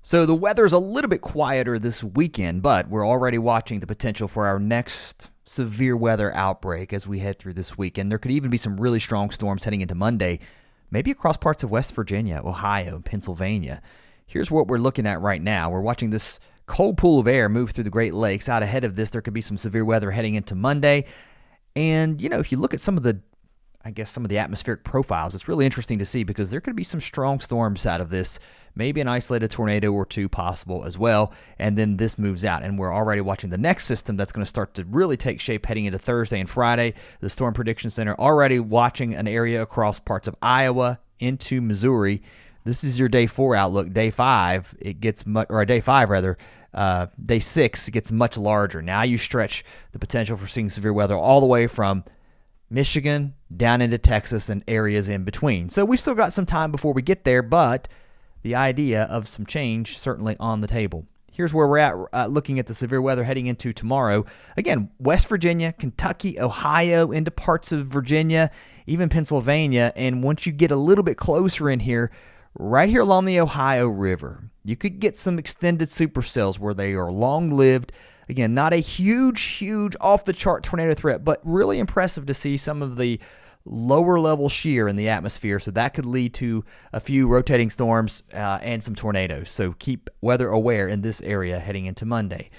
So the weather's a little bit quieter this weekend, but we're already watching the potential for our next severe weather outbreak as we head through this weekend. There could even be some really strong storms heading into Monday, maybe across parts of West Virginia, Ohio, and Pennsylvania. Here's what we're looking at right now. We're watching this cold pool of air move through the Great Lakes. Out ahead of this, there could be some severe weather heading into Monday. And, if you look at some of the atmospheric profiles, it's really interesting to see because there could be some strong storms out of this, maybe an isolated tornado or two possible as well, and then this moves out, and we're already watching the next system that's going to start to really take shape heading into Thursday and Friday. The Storm Prediction Center already watching an area across parts of Iowa into Missouri. This is your day 4 outlook. Day 5, it gets much, or day 5 rather, day 6 gets much larger. Now you stretch the potential for seeing severe weather all the way from Michigan down into Texas and areas in between. So we've still got some time before we get there, but the idea of some change certainly on the table. Here's where we're at looking at the severe weather heading into tomorrow. Again, West Virginia, Kentucky, Ohio, into parts of Virginia, even Pennsylvania. And once you get a little bit closer in here, right here along the Ohio River, you could get some extended supercells where they are long-lived. Again, not a huge, off-the-chart tornado threat, but really impressive to see some of the lower-level shear in the atmosphere. So that could lead to a few rotating storms and some tornadoes. So keep weather aware in this area heading into Monday.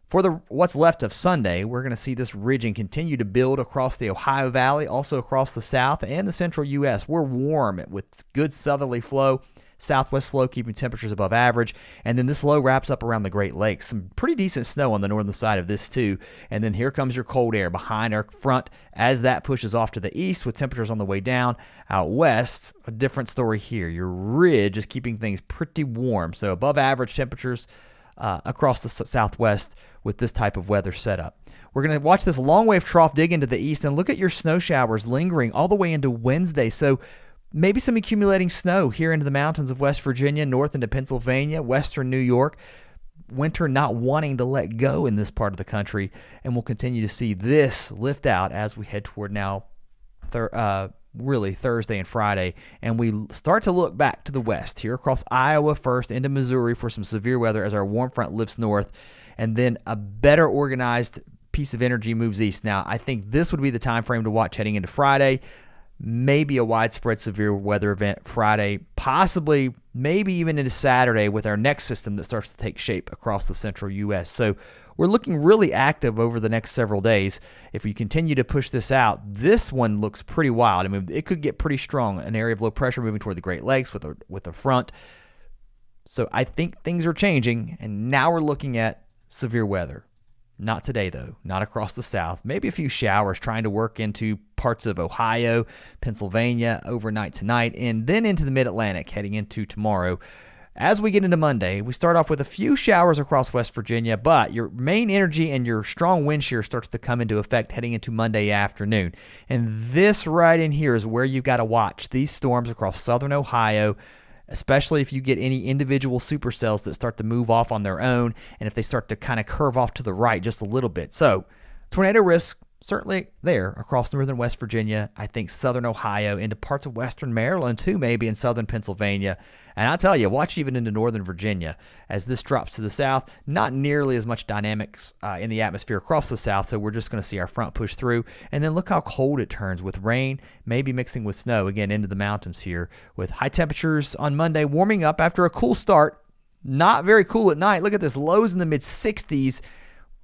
For what's left of Sunday, we're going to see this ridging continue to build across the Ohio Valley, also across the South and the Central U.S. We're warm with good southerly flow, southwest flow keeping temperatures above average, and then this low wraps up around the Great Lakes. Some pretty decent snow on the northern side of this too, and then here comes your cold air behind our front as that pushes off to the east with temperatures on the way down. Out west, a different story here. Your ridge is keeping things pretty warm, so above average temperatures across the southwest with this type of weather setup. We're going to watch this long wave trough dig into the east and look at your snow showers lingering all the way into Wednesday. So maybe some accumulating snow here into the mountains of West Virginia, north into Pennsylvania, western New York. Winter not wanting to let go in this part of the country, and we'll continue to see this lift out as we head toward now really Thursday and Friday, and we start to look back to the west here across Iowa first into Missouri for some severe weather as our warm front lifts north, and then a better organized piece of energy moves east. Now, I think this would be the time frame to watch heading into Friday. Maybe a widespread severe weather event Friday, possibly maybe even into Saturday with our next system that starts to take shape across the Central U.S. So we're looking really active over the next several days. If we continue to push this out, this one looks pretty wild. I mean, it could get pretty strong. An area of low pressure moving toward the Great Lakes with a front. So I think things are changing, and now we're looking at severe weather. Not today, though. Not across the South. Maybe a few showers trying to work into parts of Ohio, Pennsylvania overnight tonight, and then into the mid-Atlantic heading into tomorrow. As we get into Monday, we start off with a few showers across West Virginia, but your main energy and your strong wind shear starts to come into effect heading into Monday afternoon. And this right in here is where you've got to watch these storms across southern Ohio, especially if you get any individual supercells that start to move off on their own, and if they start to kind of curve off to the right just a little bit. So tornado risk certainly there across northern West Virginia, I think southern Ohio, into parts of western Maryland too, maybe in southern Pennsylvania. And I'll tell you, watch even into northern Virginia as this drops to the south. Not nearly as much dynamics in the atmosphere across the south, so we're just going to see our front push through. And then look how cold it turns with rain, maybe mixing with snow, again, into the mountains here, with high temperatures on Monday warming up after a cool start. Not very cool at night. Look at this, lows in the mid-60s.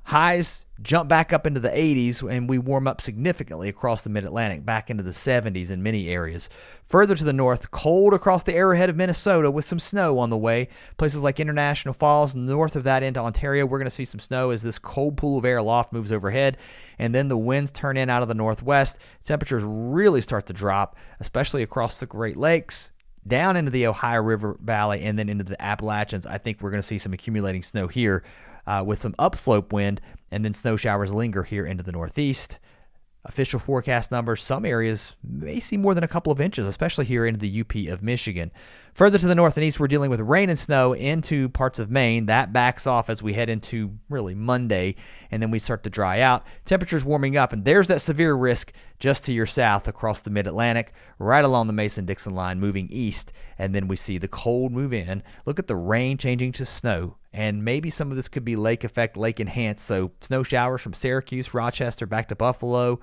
Highs jump back up into the 80s, and we warm up significantly across the mid-Atlantic, back into the 70s in many areas. Further to the north, cold across the arrowhead of Minnesota with some snow on the way. Places like International Falls, north of that into Ontario, we're going to see some snow as this cold pool of air aloft moves overhead, and then the winds turn in out of the northwest. Temperatures really start to drop, especially across the Great Lakes, down into the Ohio River Valley, and then into the Appalachians. I think we're going to see some accumulating snow here with some upslope wind, and then snow showers linger here into the northeast. Official forecast numbers, some areas may see more than a couple of inches, especially here into the UP of Michigan. Further to the north and east, we're dealing with rain and snow into parts of Maine. That backs off as we head into really Monday, and then we start to dry out. Temperatures warming up, and there's that severe risk just to your south across the mid-Atlantic, right along the Mason-Dixon line, moving east, and then we see the cold move in. Look at the rain changing to snow, and maybe some of this could be lake effect, lake enhanced, so snow showers from Syracuse, Rochester, back to Buffalo.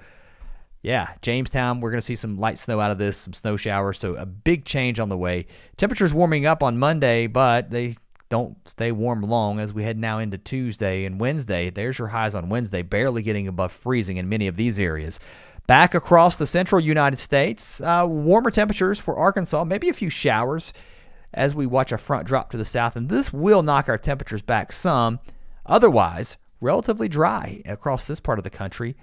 Yeah, Jamestown, we're going to see some light snow out of this, some snow showers, so a big change on the way. Temperatures warming up on Monday, but they don't stay warm long as we head now into Tuesday and Wednesday. There's your highs on Wednesday, barely getting above freezing in many of these areas. Back across the central United States, warmer temperatures for Arkansas, maybe a few showers as we watch a front drop to the south, and this will knock our temperatures back some. Otherwise, relatively dry across this part of the country.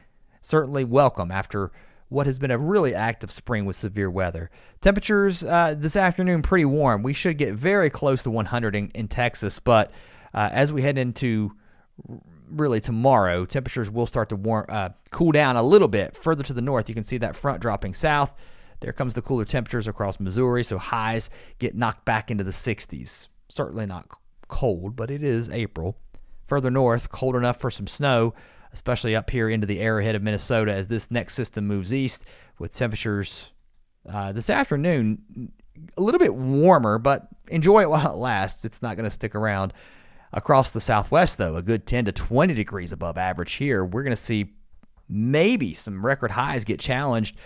Certainly welcome after what has been a really active spring with severe weather. Temperatures this afternoon pretty warm. We should get very close to 100 in Texas, but as we head into really tomorrow, temperatures will start to cool down a little bit. Further to the north, you can see that front dropping south. There comes the cooler temperatures across Missouri, so highs get knocked back into the 60s. Certainly not cold, but it is April. Further north, cold enough for some snow, especially up here into the arrowhead of Minnesota as this next system moves east with temperatures this afternoon a little bit warmer, but enjoy it while it lasts. It's not going to stick around. Across the southwest, though, a good 10 to 20 degrees above average here. We're going to see maybe some record highs get challenged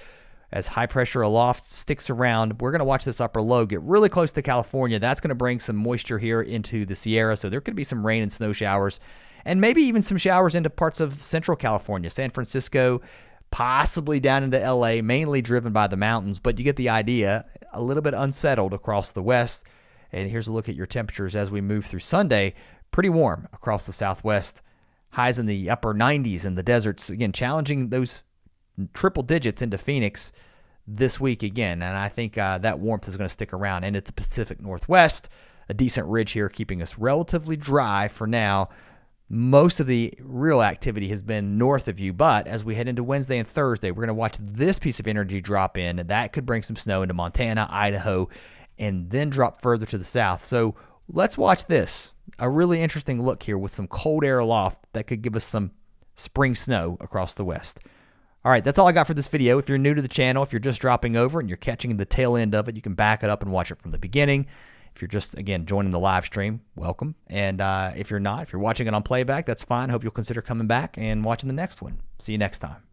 as high pressure aloft sticks around. We're going to watch this upper low get really close to California. That's going to bring some moisture here into the Sierra, so there could be some rain and snow showers, and maybe even some showers into parts of central California, San Francisco, possibly down into LA, mainly driven by the mountains, but you get the idea. A little bit unsettled across the west. And here's a look at your temperatures as we move through Sunday. Pretty warm across the southwest. Highs in the upper 90s in the deserts. Again, challenging those triple digits into Phoenix this week again. And I think that warmth is going to stick around. And at the Pacific Northwest, a decent ridge here keeping us relatively dry for now. Most of the real activity has been north of you, but as we head into Wednesday and Thursday, we're going to watch this piece of energy drop in, and that could bring some snow into Montana, Idaho, and then drop further to the south. So let's watch this. A really interesting look here with some cold air aloft that could give us some spring snow across the west. All right, that's all I got for this video. If you're new to the channel, if you're just dropping over and you're catching the tail end of it, you can back it up and watch it from the beginning. If you're just, again, joining the live stream, welcome. And if you're not, if you're watching it on playback, that's fine. Hope you'll consider coming back and watching the next one. See you next time.